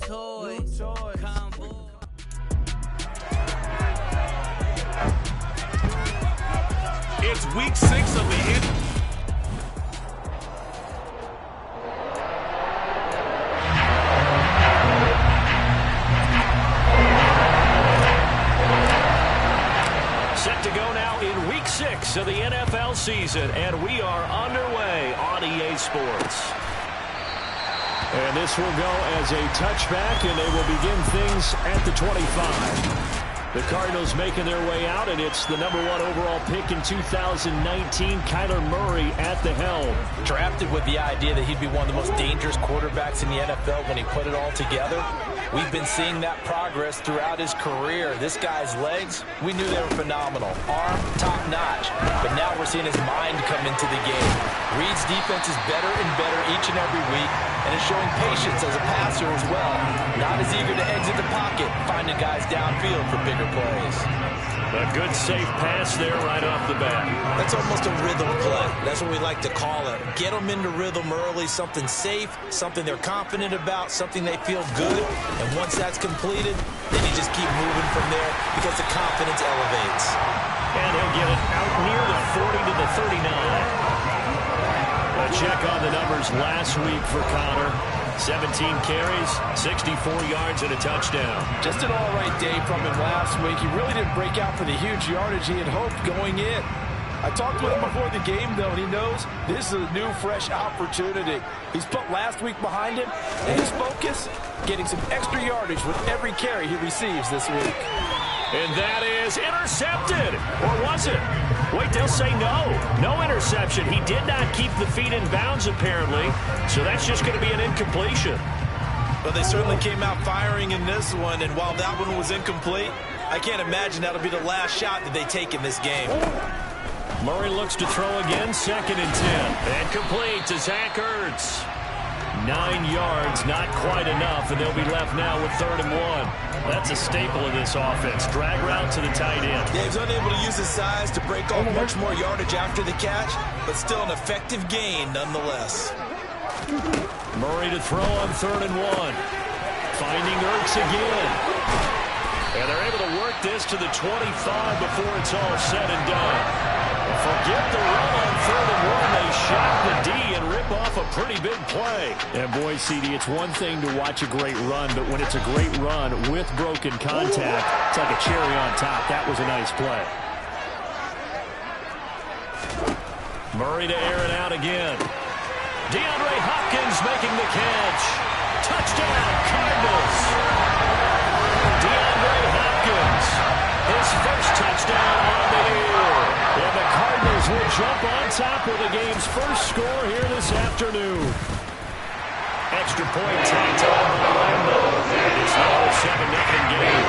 toys. Combo. It's week 6 of the Set to go now in week 6 of the NFL season, and we are underway on EA Sports. And this will go as a touchback, and they will begin things at the 25. The Cardinals making their way out, and it's the #1 overall pick in 2019, Kyler Murray at the helm. Drafted with the idea that he'd be one of the most dangerous quarterbacks in the NFL when he put it all together. We've been seeing that progress throughout his career. This guy's legs, we knew they were phenomenal. Arm, top-notch. But now we're seeing his mind come into the game. Reed's defense is better and better each and every week, and is showing patience as a passer as well. Not as eager to exit the pocket, finding guys downfield for bigger plays. A good, safe pass there right off the bat. That's almost a rhythm play. That's what we like to call it. Get them into rhythm early, something safe, something they're confident about, something they feel good. And once that's completed, then you just keep moving from there because the confidence elevates. And he'll get it out near the 40 to the 39. A check on the numbers last week for Connor. 17 carries, 64 yards, and a touchdown. Just an all-right day from him last week. He really didn't break out for the huge yardage he had hoped going in. I talked with him before the game, though, and he knows this is a new, fresh opportunity. He's put last week behind him, and his focus, getting some extra yardage with every carry he receives this week. And that is intercepted. Or was it? Wait, they'll say no. No interception. He did not keep the feet in bounds, apparently. So that's just going to be an incompletion. Well, they certainly came out firing in this one, and while that one was incomplete, I can't imagine that'll be the last shot that they take in this game. Murray looks to throw again, 2nd and 10. And complete to Zach Ertz. 9 yards, not quite enough, and they'll be left now with 3rd and 1. That's a staple of this offense. Drag route to the tight end. Yeah, he's unable to use his size to break off much more yardage after the catch, but still an effective gain nonetheless. Murray to throw on 3rd and 1. Finding Ertz again. And they're able to work this to the 25 before it's all said and done. Forget the run on 3rd and 1. They shock the D and rip off a pretty big play. And boy, CD, it's one thing to watch a great run, but when it's a great run with broken contact, it's like a cherry on top. That was a nice play. Murray to air it out again. DeAndre Hopkins making the catch. Touchdown, Cardinals. DeAndre Hopkins, his first touchdown on the year. And the Cardinals will jump on top with the game's first score here this afternoon. Extra point tacked on by Lambo. It's now a 7-0 game.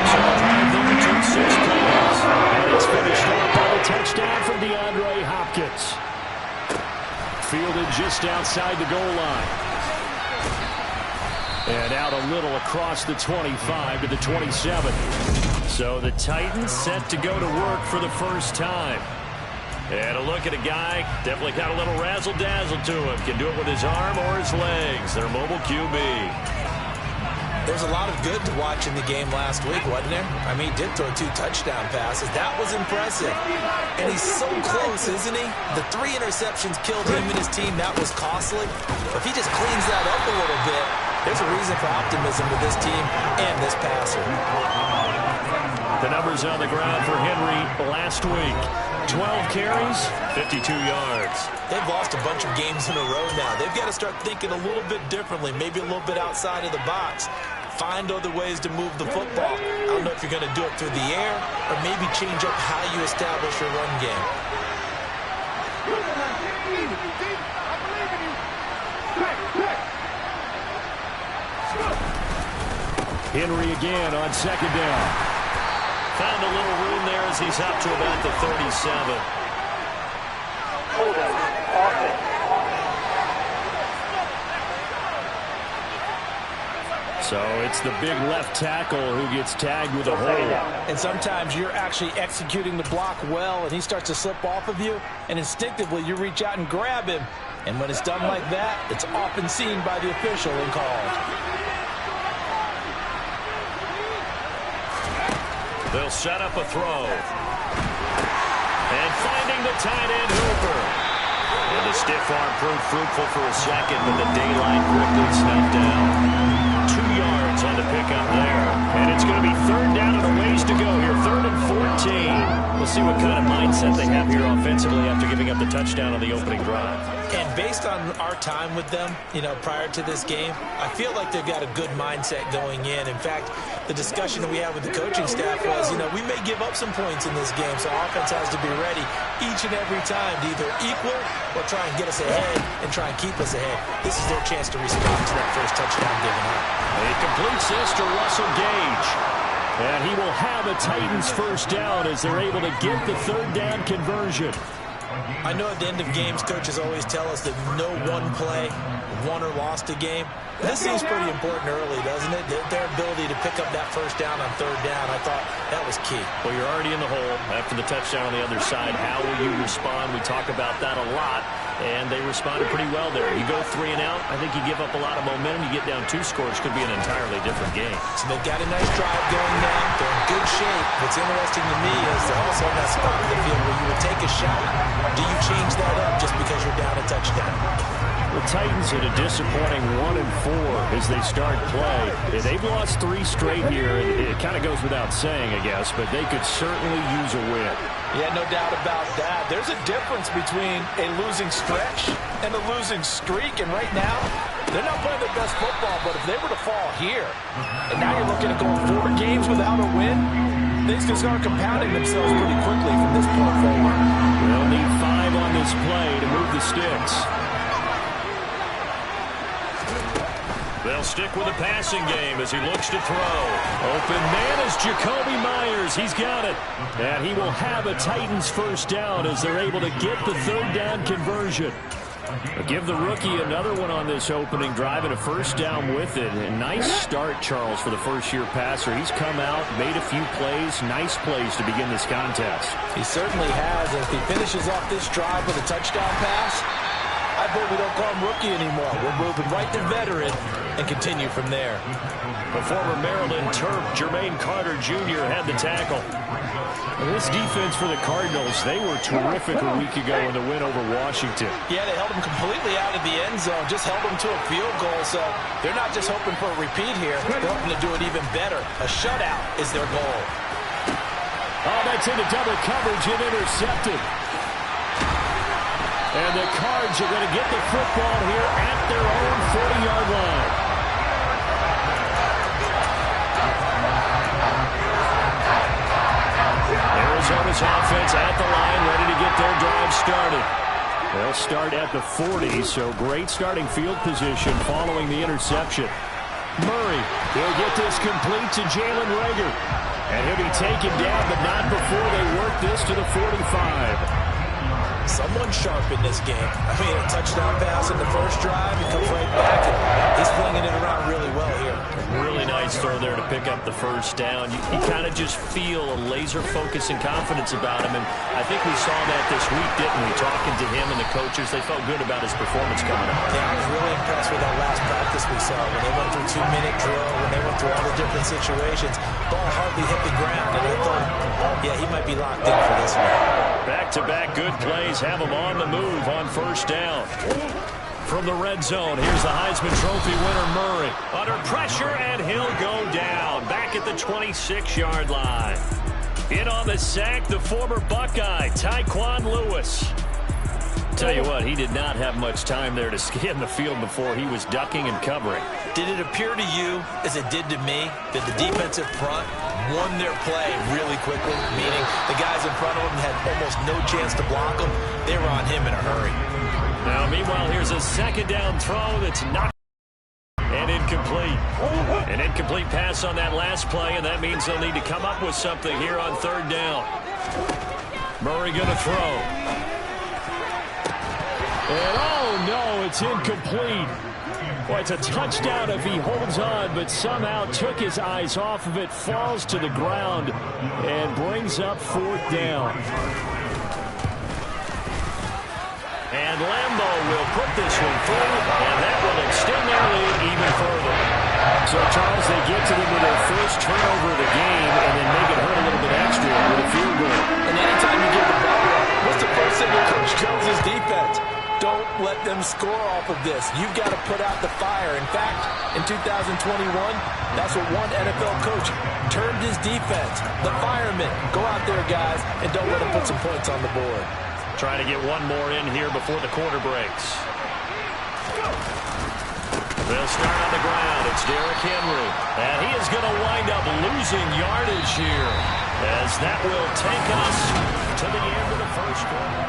So the drive there took 6 plays. And it's finished off by the touchdown from DeAndre Hopkins. Fielded just outside the goal line. And out a little across the 25 to the 27. So the Titans set to go to work for the first time. And a look at a guy, definitely got a little razzle-dazzle to him. Can do it with his arm or his legs. Their mobile QB. There's a lot of good to watch in the game last week, wasn't there? I mean, he did throw 2 touchdown passes. That was impressive. And he's so close, isn't he? The 3 interceptions killed him and his team. That was costly. If he just cleans that up a little bit, there's a reason for optimism with this team and this passer. The numbers on the ground for Henry last week. 12 carries, 52 yards. They've lost a bunch of games in a row now. They've got to start thinking a little bit differently, maybe a little bit outside of the box. Find other ways to move the football. I don't know if you're going to do it through the air or maybe change up how you establish your run game. Henry again on 2nd down. Found a little room there as he's up to about the 37. So it's the big left tackle who gets tagged with a hold. And sometimes you're actually executing the block well, and he starts to slip off of you, and instinctively you reach out and grab him. And when it's done like that, it's often seen by the official and called. They'll set up a throw. And finding the tight end Hooper. And the stiff arm proved fruitful for a second, but the daylight quickly snuffed down. 2 yards on the pickup there. And it's going to be third down and a ways to go here. 3rd and 14. We'll see what kind of mindset they have here offensively after giving up the touchdown on the opening drive. And based on our time with them, prior to this game, I feel like they've got a good mindset going in. In fact, the discussion that we had with the coaching staff was, we may give up some points in this game, so offense has to be ready each and every time to either equal or try and get us ahead and try and keep us ahead. This is their chance to respond to that first touchdown given up. He completes this to Russell Gage. And he will have a Titans first down as they're able to get the third down conversion. I know at the end of games, coaches always tell us that no one play won or lost a game. This seems pretty important early, doesn't it? Their ability to pick up that first down on third down, I thought that was key. Well, you're already in the hole after the touchdown on the other side. How will you respond? We talk about that a lot, and they responded pretty well there. You go 3 and out, I think you give up a lot of momentum. You get down 2 scores, could be an entirely different game. So they've got a nice drive going now. They're in good shape. What's interesting to me is they're also in that spot in the field where you would take a shot. Do you change that up just because you're down a touchdown? The Titans at a disappointing 1-4 as they start play. They've lost 3 straight here. It kind of goes without saying, I guess, but they could certainly use a win. Yeah, no doubt about that. There's a difference between a losing stretch and a losing streak, and right now, they're not playing their best football, but if they were to fall here, and now you're looking at going 4 games without a win, things can start compounding themselves pretty quickly from this point forward. They'll need 5 on this play to move the sticks. They'll stick with the passing game as he looks to throw. Open man is Jacoby Myers. He's got it. And he will have a Titans first down as they're able to get the third down conversion. Give the rookie another one on this opening drive and a first down with it. A nice start, Charles, for the first-year passer. He's come out, made a few plays, nice plays to begin this contest. He certainly has. If he finishes off this drive with a touchdown pass, I hope we don't call him rookie anymore. We're moving right to veteran and continue from there. The former Maryland Terp, Jermaine Carter Jr. had the tackle. And this defense for the Cardinals, they were terrific a week ago in the win over Washington. Yeah, they held them completely out of the end zone, just held them to a field goal. So they're not just hoping for a repeat here. They're hoping to do it even better. A shutout is their goal. Oh, that's into double coverage and intercepted. And the Cards are going to get the football here at their own 40-yard line. Arizona's offense at the line, ready to get their drive started. They'll start at the 40, so great starting field position following the interception. Murray will get this complete to Jalen Reagor. And he'll be taken down, but not before they work this to the 45. Someone sharp in this game. I mean, a touchdown pass in the first drive. He comes right back, and he's flinging it around really well here. Really nice throw there to pick up the first down. You kind of just feel a laser focus and confidence about him, and I think we saw that this week, didn't we? Talking to him and the coaches, they felt good about his performance coming up. Yeah, I was really impressed with that last practice we saw when they went through 2-minute drill, when they went through all the different situations. Ball hardly hit the ground, and I thought, yeah, he might be locked in for this one. Back-to-back good plays have him on the move on first down. From the red zone, here's the Heisman Trophy winner Murray. Under pressure, and he'll go down. Back at the 26-yard line. In on the sack, the former Buckeye, Tyquan Lewis. Tell you what, he did not have much time there to scan the field before he was ducking and covering. Did it appear to you, as it did to me, that the defensive front won their play really quickly? Meaning the guys in front of them had almost no chance to block them. They were on him in a hurry. Now, meanwhile, here's a second down throw that's knocked and incomplete. An incomplete pass on that last play, and that means they'll need to come up with something here on third down. Murray going to throw. And oh no, it's incomplete. Well, it's a touchdown if he holds on, but somehow took his eyes off of it, falls to the ground, and brings up 4th down. And Lambeau will put this one through, and that will extend their lead even further. So, Charles, they get to them with their first turnover of the game and then make it hurt a little bit extra with a field goal. And anytime you give the ball up, what's the first thing that Coach tells his defense? Don't let them score off of this. You've got to put out the fire. In fact, in 2021, that's what one NFL coach termed his defense. The firemen. Go out there, guys, and don't let them put some points on the board. Trying to get one more in here before the quarter breaks. They'll start on the ground. It's Derrick Henry. And he is going to wind up losing yardage here, as that will take us to the end of the first quarter.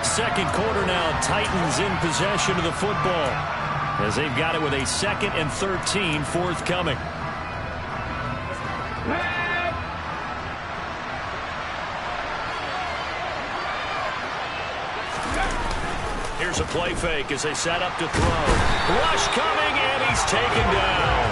Second quarter now, Titans in possession of the football, as they've got it with a 2nd and 13 forthcoming. Here's a play fake as they set up to throw. Rush coming, and he's taken down.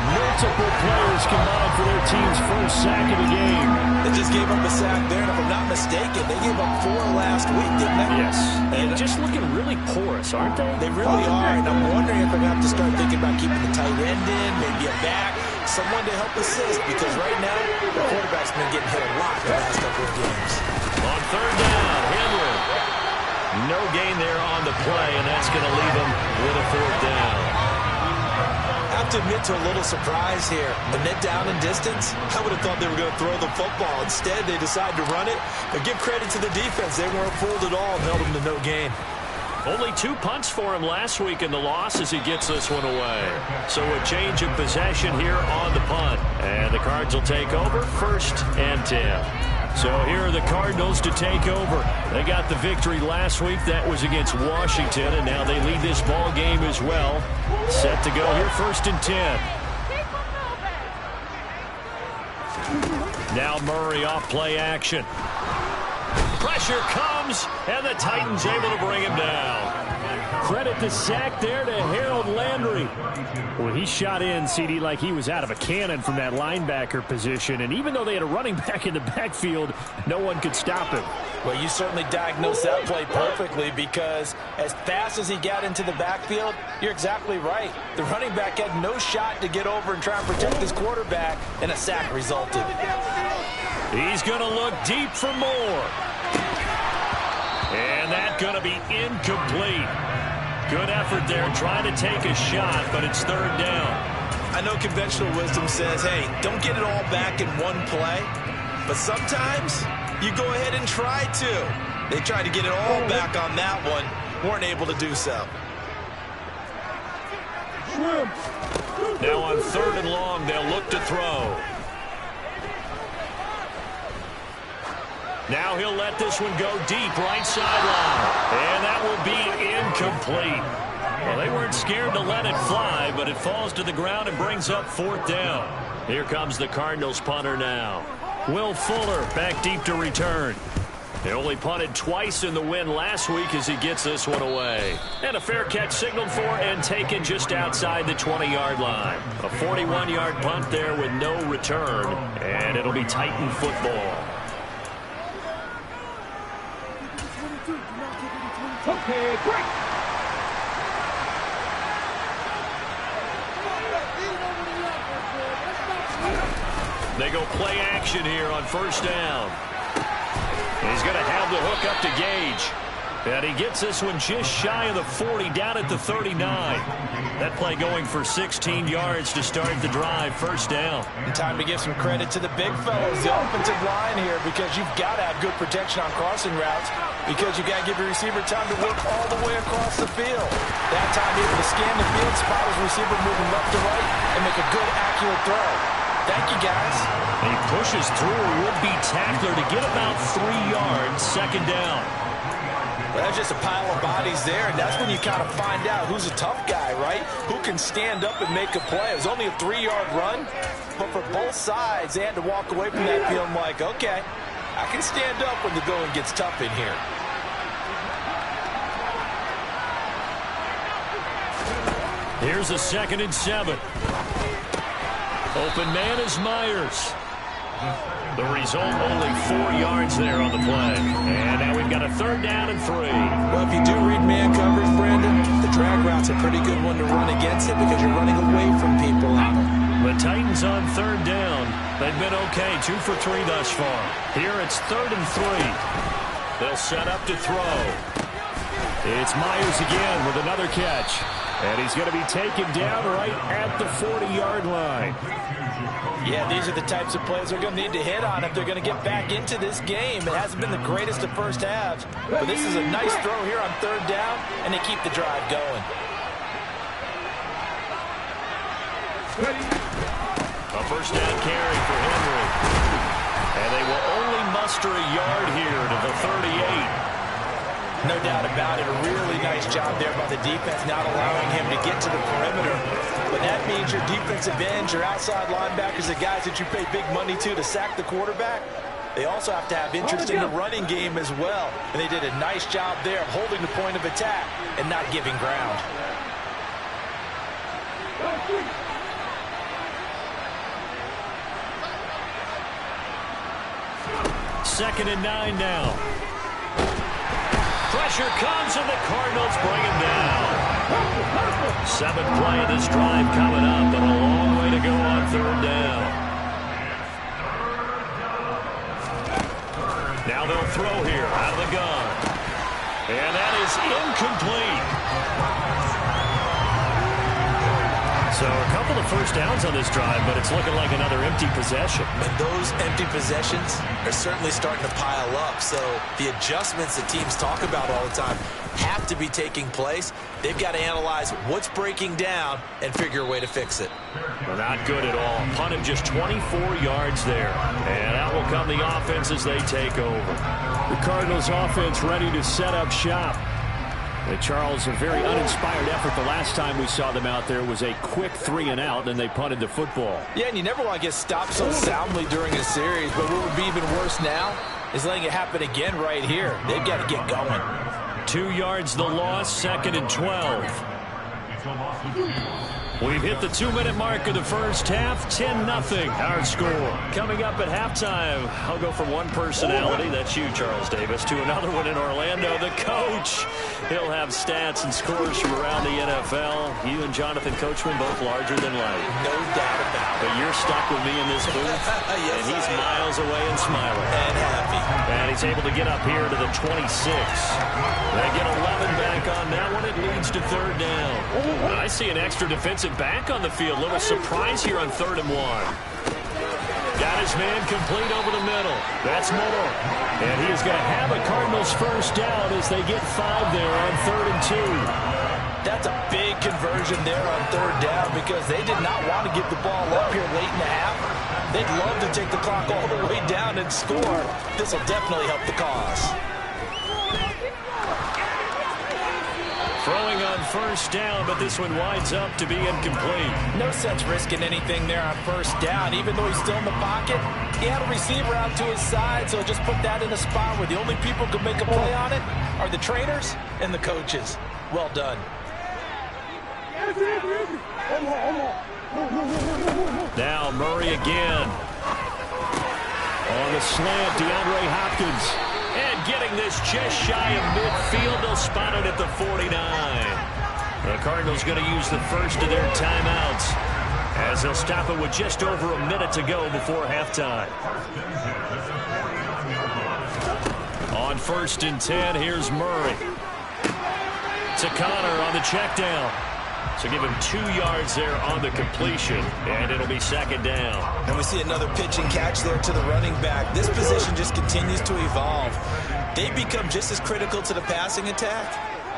Multiple players combined for their team's first sack of the game. They just gave up a sack there, and if I'm not mistaken, they gave up 4 last week, didn't they? Yes, and just looking really porous, aren't they? They really are, and I'm wondering if they're going to have to start thinking about keeping the tight end in, maybe a back, someone to help assist, because right now, the quarterback's been getting hit a lot the last couple of games. On 3rd down, Henry. No gain there on the play, and that's going to leave him with a 4th down. I have to admit to a little surprise here. Amid down and distance, I would have thought they were going to throw the football. Instead, they decided to run it. But give credit to the defense. They weren't fooled at all and held them to no gain. Only 2 punts for him last week in the loss as he gets this one away. So a change of possession here on the punt. And the Cards will take over 1st and 10. So here are the Cardinals to take over. They got the victory last week. That was against Washington, and now they lead this ball game as well. Set to go here 1st and 10. Now Murray off play action. Pressure comes, and the Titans able to bring him down. Credit the sack there to Harold Landry. Well, he shot in, CD, like he was out of a cannon from that linebacker position. And even though they had a running back in the backfield, no one could stop him. Well, you certainly diagnosed that play perfectly, because as fast as he got into the backfield, you're exactly right. The running back had no shot to get over and try and protect his quarterback, and a sack resulted. He's going to look deep for more. And that's going to be incomplete. Good effort there trying to take a shot, but it's 3rd down. I know conventional wisdom says, hey, don't get it all back in one play. But sometimes you go ahead and try to. They tried to get it all back on that one. Weren't able to do so. Now on 3rd and long, they'll look to throw. Now he'll let this one go deep, right sideline. And that will be incomplete. Well, they weren't scared to let it fly, but it falls to the ground and brings up 4th down. Here comes the Cardinals punter now. Will Fuller back deep to return. They only punted twice in the win last week as he gets this one away. And a fair catch signaled for and taken just outside the 20-yard line. A 41-yard punt there with no return, and it'll be Titan football. Okay, break. They go play action here on 1st down. He's going to have the hook up to Gage. And he gets this one just shy of the 40, down at the 39. That play going for 16 yards to start the drive, 1st down. And time to give some credit to the big fellows, the offensive line here, because you've got to have good protection on crossing routes, because you've got to give your receiver time to work all the way across the field. That time able to scan the field, spot his receiver moving left to right, and make a good, accurate throw. Thank you, guys. And he pushes through a would-be tackler to get about 3 yards, 2nd down. Well, that's just a pile of bodies there, and that's when you kind of find out who's a tough guy, right? Who can stand up and make a play. It was only a 3-yard run, but for both sides, they had to walk away from that feeling like, okay, I can stand up when the going gets tough in here. Here's a 2nd and 7. Open man is Myers. The result, only 4 yards there on the play. And now we've got a 3rd down and 3. Well, if you do read man coverage, Brandon, the drag route's a pretty good one to run against it because you're running away from people on it. The Titans on 3rd down. They've been okay, 2 for 3 thus far. Here it's 3rd and 3. They'll set up to throw. It's Myers again with another catch. And he's going to be taken down right at the 40-yard line. Yeah, these are the types of plays they're going to need to hit on if they're going to get back into this game. It hasn't been the greatest of first halves, but this is a nice throw here on 3rd down, and they keep the drive going. A 1st down carry for Henry. And they will only muster a yard here to the 38. No doubt about it. A really nice job there by the defense, not allowing him to get to the perimeter. But that means your defensive ends, your outside linebackers, the guys that you pay big money to sack the quarterback, they also have to have interest in the running game as well. And they did a nice job there of holding the point of attack and not giving ground. Second and 9 now. Pressure comes, and the Cardinals bring him down. 7th play of this drive coming up, but a long way to go on 3rd down. Now they'll throw here out of the gun. And that is incomplete. So a couple of 1st downs on this drive, but it's looking like another empty possession. And those empty possessions are certainly starting to pile up. So the adjustments that teams talk about all the time have to be taking place. They've got to analyze what's breaking down and figure a way to fix it. Well, not good at all. Punt him just 24 yards there. And out will come the offense as they take over. The Cardinals offense ready to set up shop. And Charles, a very uninspired effort. The last time we saw them out there was a quick 3 and out, and they punted the football. Yeah, and you never want to get stopped so soundly during a series. But what would be even worse now is letting it happen again right here. They've got to get going. 2 yards the loss, 2nd and 12. We've hit the 2-minute mark of the first half, 10-0 our score. Coming up at halftime, I'll go from one personality, that's you, Charles Davis, to another one in Orlando, the coach. He'll have stats and scores from around the NFL. You and Jonathan Coachman, both larger than life. No doubt about it. But you're stuck with me in this booth, yes, and he's miles away and smiling. And happy. And he's able to get up here to the 26. They get 11 back on that one. It leads to 3rd down. I see an extra defensive back on the field. Little surprise here on 3rd and 1. Got his man complete over the middle. That's Moore. And he is going to have a Cardinals 1st down as they get 5 there on 3rd and 2. That's a big conversion there on 3rd down because they did not want to give the ball up here late in the half. They'd love to take the clock all the way down and score. This will definitely help the cause. Throwing on 1st down, but this one winds up to be incomplete. No sense risking anything there on 1st down. Even though he's still in the pocket, he had a receiver out to his side, so just put that in a spot where the only people who can make a play on it are the trainers and the coaches. Well done. Now Murray again. On the slant, DeAndre Hopkins. And getting this just shy of midfield, they'll spot it at the 49. The Cardinals going to use the first of their timeouts as they'll stop it with just over a minute to go before halftime. On 1st and 10, here's Murray. To Connor on the check down. So give him 2 yards there on the completion, and it'll be 2nd down. And we see another pitch and catch there to the running back. This position just continues to evolve. They become just as critical to the passing attack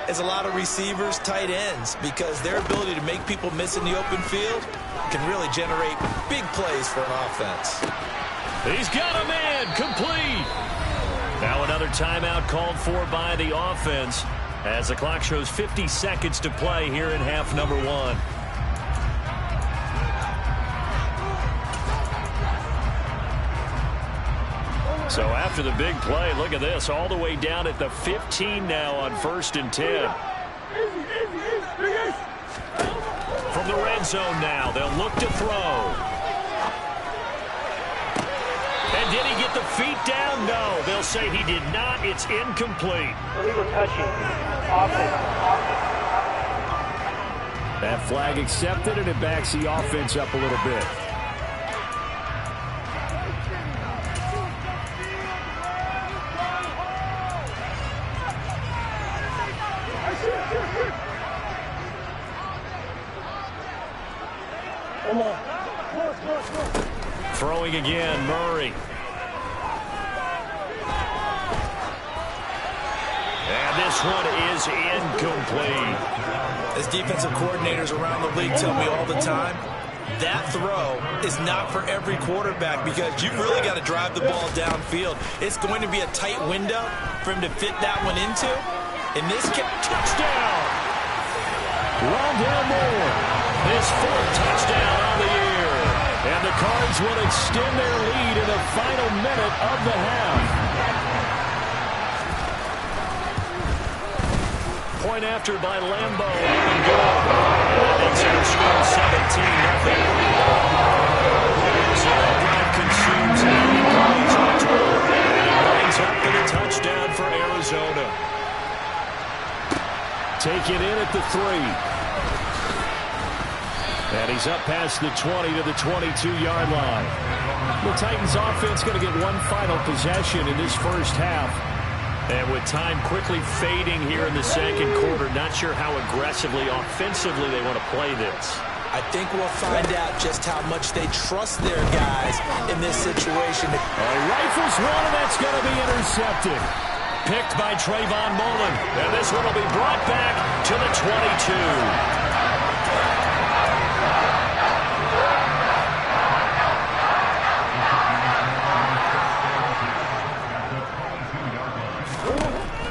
as a lot of receivers, tight ends, because their ability to make people miss in the open field can really generate big plays for an offense. He's got a man, complete. Now another timeout called for by the offense, as the clock shows 50 seconds to play here in half number 1. So after the big play, look at this, all the way down at the 15 now on 1st and 10. end zone now. They'll look to throw. And did he get the feet down? No. They'll say he did not. It's incomplete. Illegal touching. Offense. That flag accepted, and it backs the offense up a little bit. Throwing again, Murray. And this one is incomplete. As defensive coordinators around the league tell me all the time, that throw is not for every quarterback because you've really got to drive the ball downfield. It's going to be a tight window for him to fit that one into. In this case, touchdown! Rondale Moore, his fourth touchdown on the year. And the Cards will extend their lead in the final minute of the half. Point after by Lambeau. And good. That makes it a score 17-0. So that drive consumes 9 plays in total. And it lines up for the touchdown for Arizona. Take it in at the 3. And he's up past the 20 to the 22-yard line. The Titans offense going to get one final possession in this first half. And with time quickly fading here in the second quarter, not sure how aggressively, offensively they want to play this. I think we'll find out just how much they trust their guys in this situation. Rifles one, and that's going to be intercepted. Picked by Trayvon Mullen. And this one will be brought back to the 22.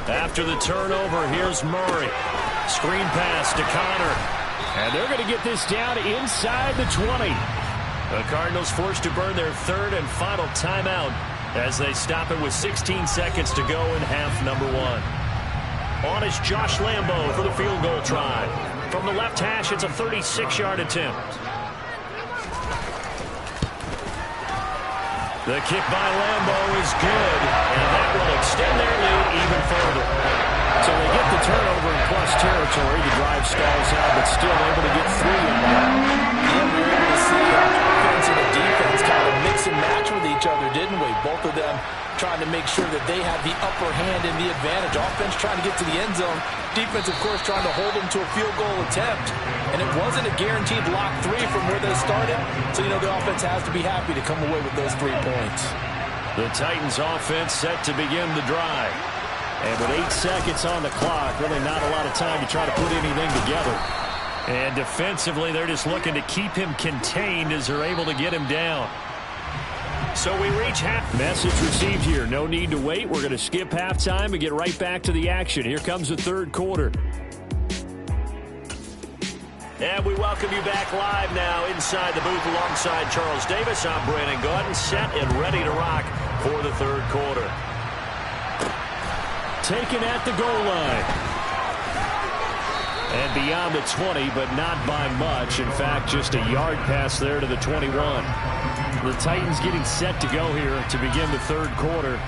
After the turnover, here's Murray. Screen pass to Connor. And they're going to get this down inside the 20. The Cardinals forced to burn their third and final timeout as they stop it with 16 seconds to go in half number 1. On is Josh Lambeau for the field goal try. From the left hash, it's a 36-yard attempt. The kick by Lambeau is good, and that will extend their lead even further. So they get the turnover in plus territory. The drive stalls out, but still able to get 3 in there. Yeah, we were able to see offense and the defense kind of mix and match with each other, didn't we? Both of them trying to make sure that they have the upper hand and the advantage. Offense trying to get to the end zone. Defense, of course, trying to hold them to a field goal attempt. And it wasn't a guaranteed lock 3 from where they started. So, you know, the offense has to be happy to come away with those 3 points. The Titans offense set to begin the drive. And with 8 seconds on the clock, really not a lot of time to try to put anything together. And defensively, they're just looking to keep him contained as they're able to get him down. So we reach half. Message received here. No need to wait. We're going to skip halftime and get right back to the action. Here comes the third quarter. And we welcome you back live now inside the booth alongside Charles Davis. I'm Brandon Gaudin, set and ready to rock for the third quarter. Taken at the goal line. And beyond the 20, but not by much. In fact, just a yard pass there to the 21. The Titans getting set to go here to begin the third quarter.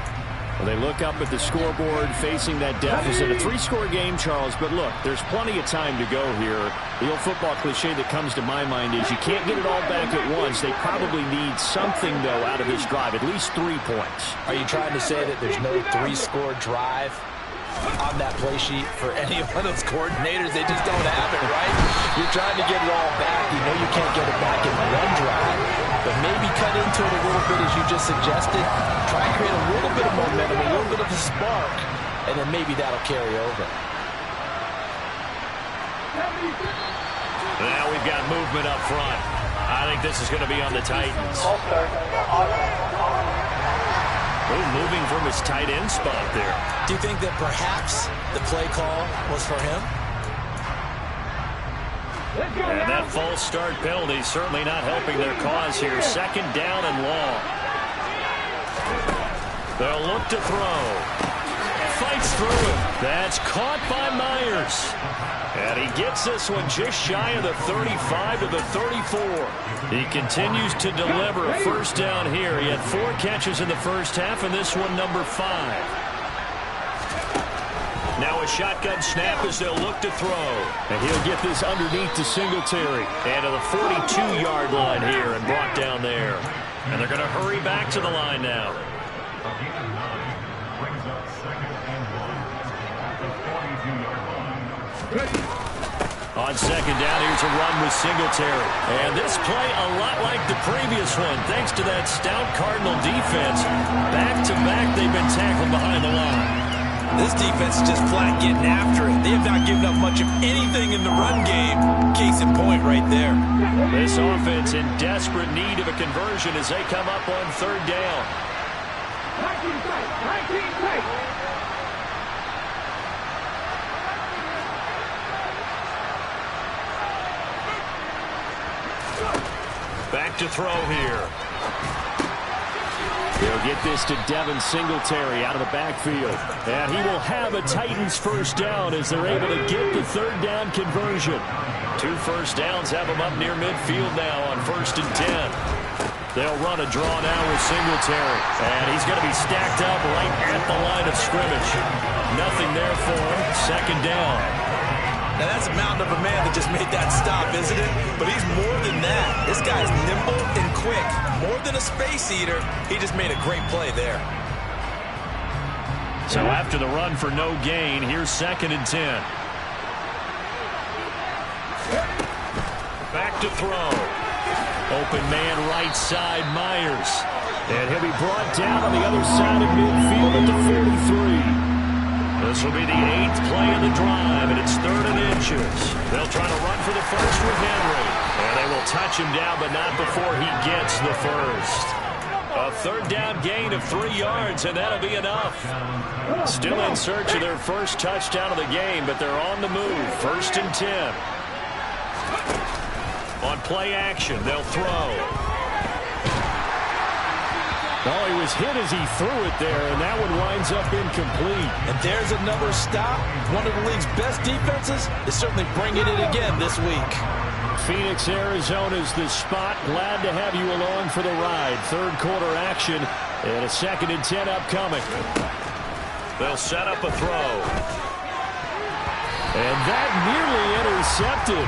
They look up at the scoreboard facing that deficit. A 3-score game, Charles, but look, there's plenty of time to go here. The old football cliche that comes to my mind is you can't get it all back at once. They probably need something, though, out of this drive, at least 3 points. Are you trying to say that there's no 3-score drive on that play sheet for any one of those coordinators? They just don't have it, right? You're trying to get it all back. You know you can't get it back in one drive, but maybe cut into it a little bit as you just suggested. Try and create a little bit of momentum, a little bit of a spark, and then maybe that'll carry over. Now we've got movement up front. I think this is going to be on the Titans. Moving from his tight end spot there. Do you think that perhaps the play call was for him? And that false start penalty certainly not helping their cause here. Second down and long. They'll look to throw. fights through it. That's caught by Myers. And he gets this one just shy of the 35 to the 34. He continues to deliver. First down here. He had 4 catches in the first half, and this one number 5. Now a shotgun snap as they'll look to throw. And he'll get this underneath to Singletary. And to the 42-yard line here and brought down there. And they're going to hurry back to the line now. On second down, here's a run with Singletary. And this play a lot like the previous one, thanks to that stout Cardinal defense. Back-to-back, they've been tackled behind the line. This defense is just flat getting after it. They have not given up much of anything in the run game. Case in point right there. This offense in desperate need of a conversion as they come up on third down. Back to throw here. They'll get this to Devin Singletary out of the backfield. And he will have a Titans first down as they're able to get the third down conversion. 2 first downs have them up near midfield now on 1st and 10. They'll run a draw now with Singletary. And he's going to be stacked up right at the line of scrimmage. Nothing there for him. Second down. Now, that's a mountain of a man that just made that stop, isn't it? But he's more than that. This guy's nimble and quick. More than a space eater, he just made a great play there. So after the run for no gain, here's 2nd and 10. Back to throw. Open man right side, Myers. And he'll be brought down on the other side of midfield at the 43. This will be the 8th play of the drive, and it's 3rd and inches. They'll try to run for the first with Henry. And they will touch him down, but not before he gets the first. A 3rd down gain of 3 yards, and that'll be enough. Still in search of their first touchdown of the game, but they're on the move. 1st and 10. On play action, they'll throw. Oh, he was hit as he threw it there, and that one winds up incomplete. And there's another stop. One of the league's best defenses is certainly bringing it again this week. Phoenix, Arizona's the spot. Glad to have you along for the ride. 3rd quarter action, and a 2nd and 10 upcoming. They'll set up a throw. And that nearly intercepted.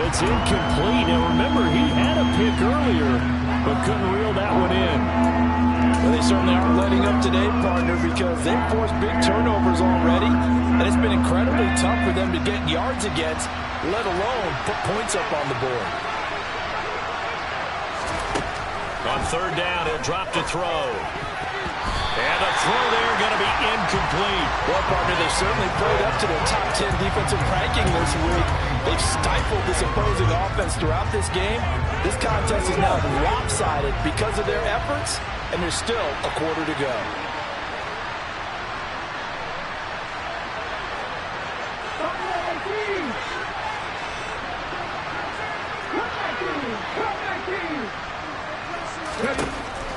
It's incomplete. Now remember, he had a pick earlier, but couldn't reel that one in. Well, they certainly aren't letting up today, partner, because they've forced big turnovers already, and it's been incredibly tough for them to get yards against, let alone put points up on the board. On 3rd down, he'll drop to throw. And a throw there going to be incomplete. Well, partner, they certainly played up to their top 10 defensive ranking this week. They've stifled this opposing offense throughout this game. This contest is now lopsided because of their efforts, and there's still a quarter to go.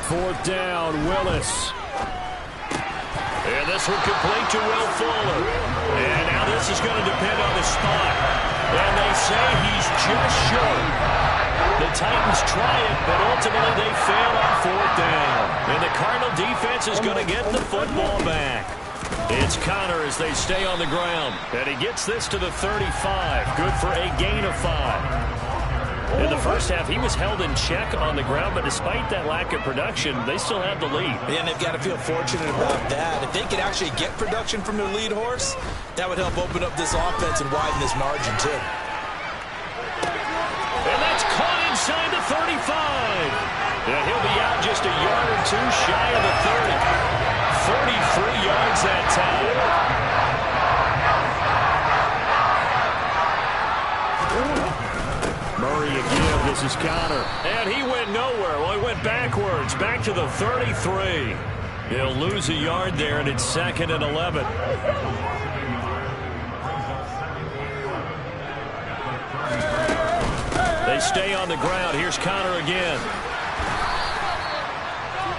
Fourth down, Willis. And this one complete to Will Fuller. And now this is going to depend on the spot. And they say he's just short. The Titans try it, but ultimately they fail on 4th down. And the Cardinal defense is going to get the football back. It's Connor as they stay on the ground. And he gets this to the 35. Good for a gain of 5. In the first half, he was held in check on the ground, but despite that lack of production, they still have the lead. And they've got to feel fortunate about that. If they could actually get production from their lead horse, that would help open up this offense and widen this margin, too. And that's caught inside the 35. And he'll be out just a yard or 2 shy of the 30. 33 yards that time. Murray again, this is Connor. And he went nowhere. Well, he went backwards, back to the 33. He'll lose a yard there, and it's 2nd and 11. They stay on the ground. Here's Connor again.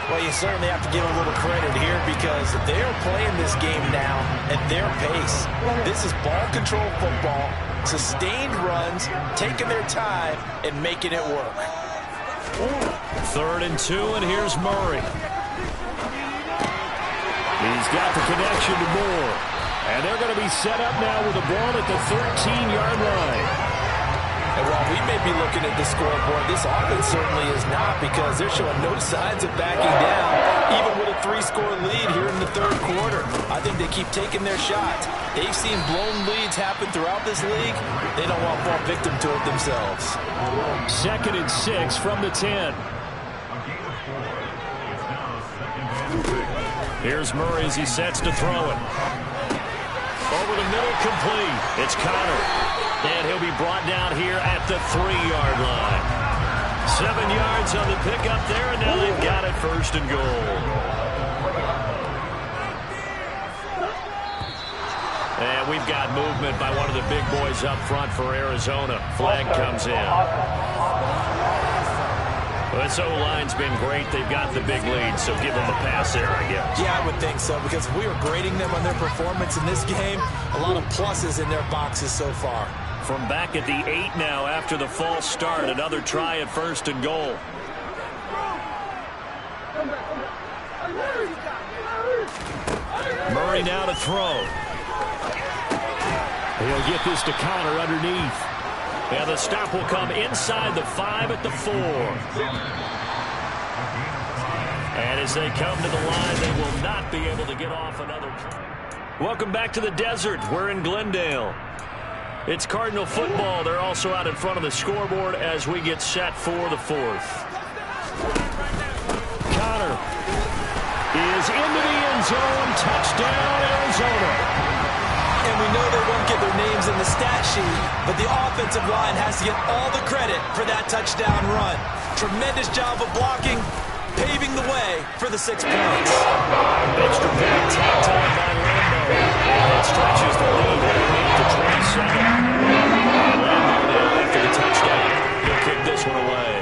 Well, you certainly have to give a little credit here because they're playing this game now at their pace. This is ball control football, sustained runs, taking their time, and making it work. 3rd and 2, and here's Murray. He's got the connection to Moore. And they're going to be set up now with the ball at the 13-yard line. And while we may be looking at the scoreboard, this offense certainly is not because they're showing no signs of backing down, even with a 3-score lead here in the 3rd quarter. I think they keep taking their shots. They've seen blown leads happen throughout this league. They don't want to fall victim to it themselves. 2nd and 6 from the 10. Here's Murray as he sets to throw it. Over the middle, complete. It's Connor. And he'll be brought down here at the 3-yard line. 7 yards on the pickup there, and now they've got it 1st and goal. And we've got movement by one of the big boys up front for Arizona. Flag comes in. This O-line's been great. They've got the big lead, so give them a pass there, I guess. Yeah, I would think so, because if we were grading them on their performance in this game, a lot of pluses in their boxes so far. From back at the 8 now after the false start, another try at 1st and goal. Murray now to throw. He'll get this to Connor underneath. And the stop will come inside the 5 at the 4. And as they come to the line, they will not be able to get off another. Welcome back to the desert. We're in Glendale. It's Cardinal football. They're also out in front of the scoreboard as we get set for the 4th. Connor is into the end zone. Touchdown, Arizona. And we know they won't get their names in the stat sheet, but the offensive line has to get all the credit for that touchdown run. Tremendous job of blocking, paving the way for the 6 points. Extra point tacked on by Lambo. And that stretches the lead underneath to 27. Lambo now after the touchdown. He'll kick this one away.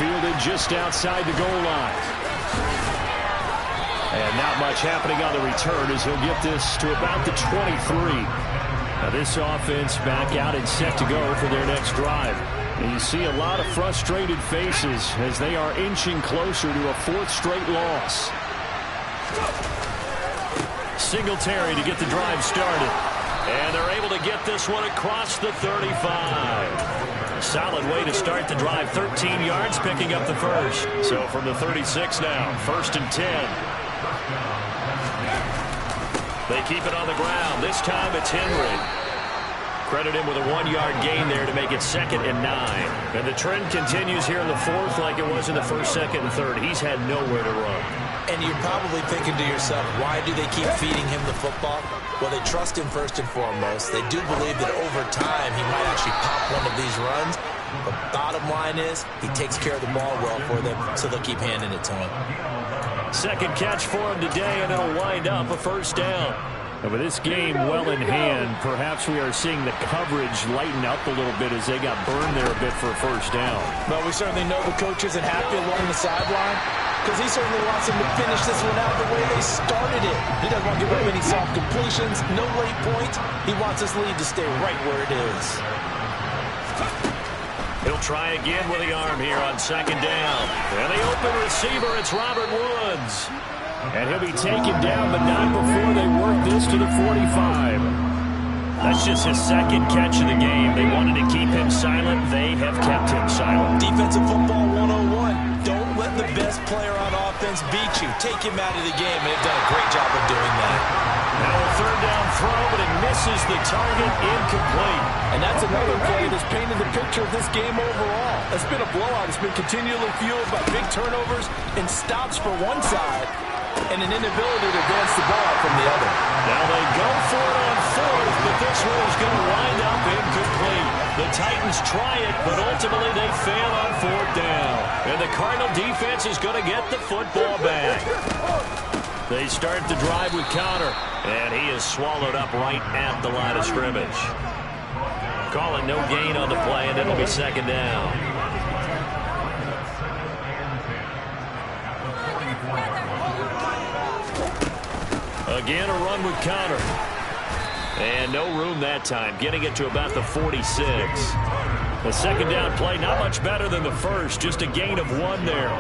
Fielded just outside the goal line. And not much happening on the return as he'll get this to about the 23. Now this offense back out and set to go for their next drive. And you see a lot of frustrated faces as they are inching closer to a 4th straight loss. Singletary to get the drive started. And they're able to get this one across the 35. Solid way to start the drive. 13 yards, picking up the 1st. So from the 36 now, 1st and 10. They keep it on the ground. This time it's Henry. Credit him with a 1-yard gain there to make it 2nd and 9. And the trend continues here in the 4th like it was in the 1st, 2nd, and 3rd. He's had nowhere to run. And you're probably thinking to yourself, why do they keep feeding him the football? Well, they trust him first and foremost. They do believe that over time he might actually pop one of these runs. But bottom line is, he takes care of the ball well for them, so they'll keep handing it to him. 2nd catch for him today, and it'll wind up a 1st down. And with this game well in hand, perhaps we are seeing the coverage lighten up a little bit as they got burned there a bit for a 1st down. But we certainly know the coach isn't happy along the sideline because he certainly wants them to finish this one out the way they started it. He doesn't want to give up any soft completions, no late points. He wants this lead to stay right where it is. He'll try again with the arm here on 2nd down. And the open receiver, it's Robert Woods. And he'll be taken down, but not before they work this to the 45. That's just his 2nd catch of the game. They wanted to keep him silent. They have kept him silent. Defensive football 101. Don't let the best player on offense beat you. Take him out of the game, and they've done a great job of doing that. Now a 3rd down throw, but it misses the target, incomplete. And that's another play that's painted the picture of this game overall. It's been a blowout. It's been continually fueled by big turnovers and stops for one side and an inability to advance the ball from the other. Now they go for it on 4th, but this one is going to wind up incomplete. The Titans try it, but ultimately they fail on 4th down. And the Cardinal defense is going to get the football back. They start the drive with Connor, and he is swallowed up right at the line of scrimmage. Call it no gain on the play, and it'll be 2nd down. Again, a run with Connor. And no room that time, getting it to about the 46. The second down play, not much better than the first, just a gain of 1 there.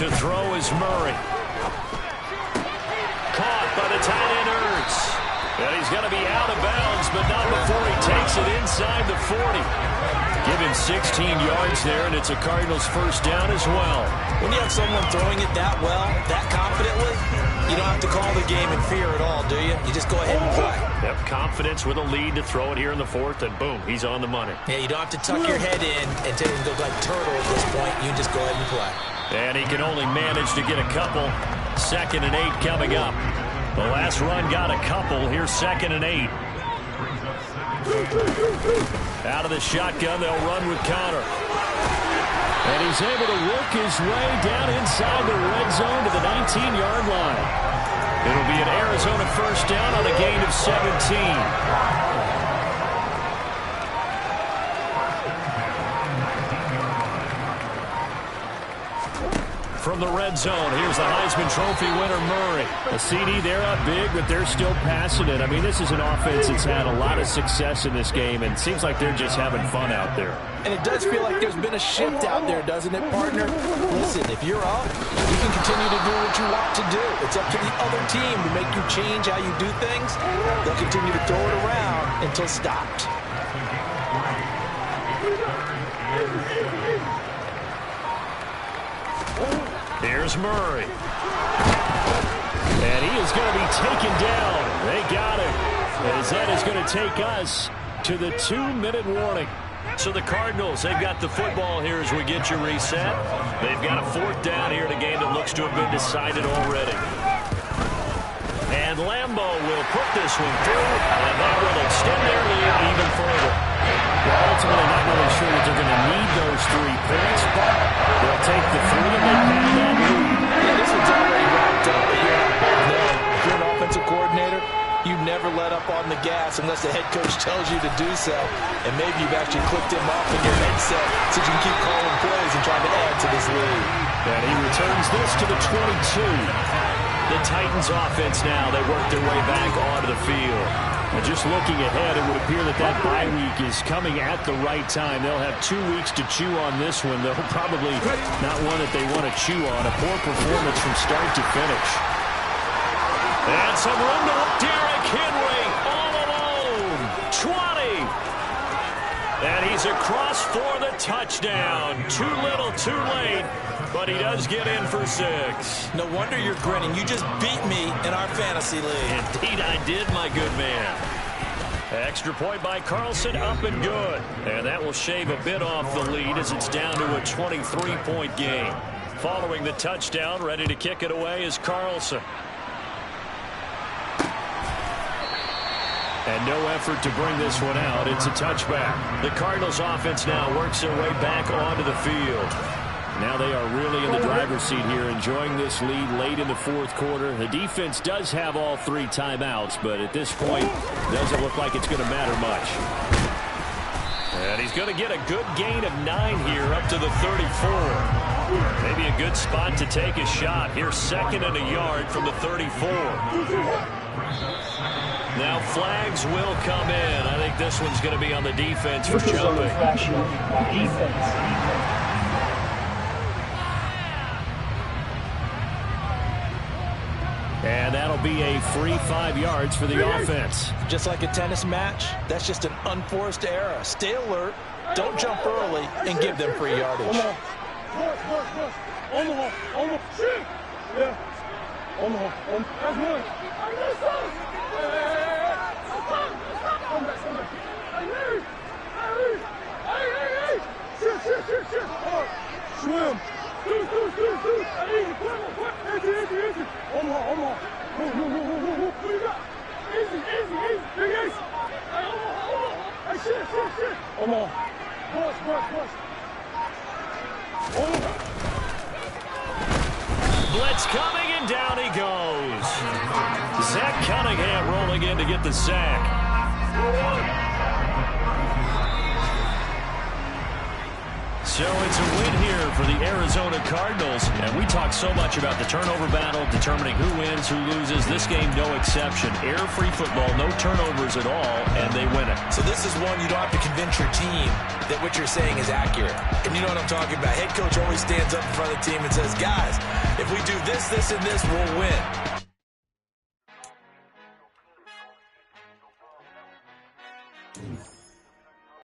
To throw is Murray. Caught by the tight end, Ertz. And he's going to be out of bounds, but not before he takes it inside the 40. Give him 16 yards there, and it's a Cardinals first down as well. When you have someone throwing it that well, that confidently, you don't have to call the game in fear at all, do you? You just go ahead and play. Yep, confidence with a lead to throw it here in the 4th, and boom, he's on the money. Yeah, you don't have to tuck your head in and take and go like turtle at this point. You just go ahead and play. And he can only manage to get a couple. 2nd and 8 coming up. The last run got a couple. Here's 2nd and 8. Out of the shotgun, they'll run with Connor. And he's able to work his way down inside the red zone to the 19-yard line. It'll be an Arizona first down on a gain of 17. From the red zone, here's the Heisman Trophy winner, Murray. A CD, they're up big, but they're still passing it. I mean, this is an offense that's had a lot of success in this game, and it seems like they're just having fun out there. And it does feel like there's been a shift out there, doesn't it, partner? Listen, if you're up, you can continue to do what you want to do. It's up to the other team to make you change how you do things. They'll continue to throw it around until stopped. Here's Murray. And he is going to be taken down. They got him. As that is going to take us to the 2-minute warning. So the Cardinals, they've got the football here as we get you reset. They've got a 4th down here in a game that looks to have been decided already. And Lambeau will put this one through, and that will extend their lead even further. Well, ultimately, not really sure that they're going to need those 3 points, but they'll take the 3 and they have that lead. Yeah, this one's already wrapped up, but if you're an offensive coordinator, you never let up on the gas unless the head coach tells you to do so. And maybe you've actually clicked him off in your headset so you can keep calling plays and trying to add to this lead. And he returns this to the 22. The Titans offense now, they work their way back onto the field. And just looking ahead, it would appear that that bye week is coming at the right time. They'll have 2 weeks to chew on this one, though probably not one that they want to chew on. A poor performance from start to finish. And some room to look. Derrick Henry all alone. 20. And he's across for the touchdown. Too little, too late. But he does get in for 6. No wonder you're grinning. You just beat me in our fantasy league. Indeed I did, my good man. Extra point by Carlson, up and good. And that will shave a bit off the lead as it's down to a 23-point game. Following the touchdown, ready to kick it away is Carlson. And no effort to bring this one out. It's a touchback. The Cardinals offense now works their way back onto the field. Now they are really in the driver's seat here, enjoying this lead late in the 4th quarter. The defense does have all 3 timeouts, but at this point, doesn't look like it's going to matter much. And he's going to get a good gain of 9 here up to the 34. Maybe a good spot to take a shot. Here's 2nd and a yard from the 34. Now flags will come in. I think this one's going to be on the defense for jumping. And that'll be a free 5 yards for the offense. Just like a tennis match, that's just an unforced error. Stay alert, don't jump early, and give them free yardage. Swim. Blitz coming, and down he goes. Zach Cunningham rolling in to get the sack. So it's a win here for the Arizona Cardinals. And we talk so much about the turnover battle, determining who wins, who loses. This game, no exception. Error-free football, no turnovers at all, and they win it. So this is one you don't have to convince your team that what you're saying is accurate. And you know what I'm talking about. Head coach always stands up in front of the team and says, guys, if we do this, this, and this, we'll win.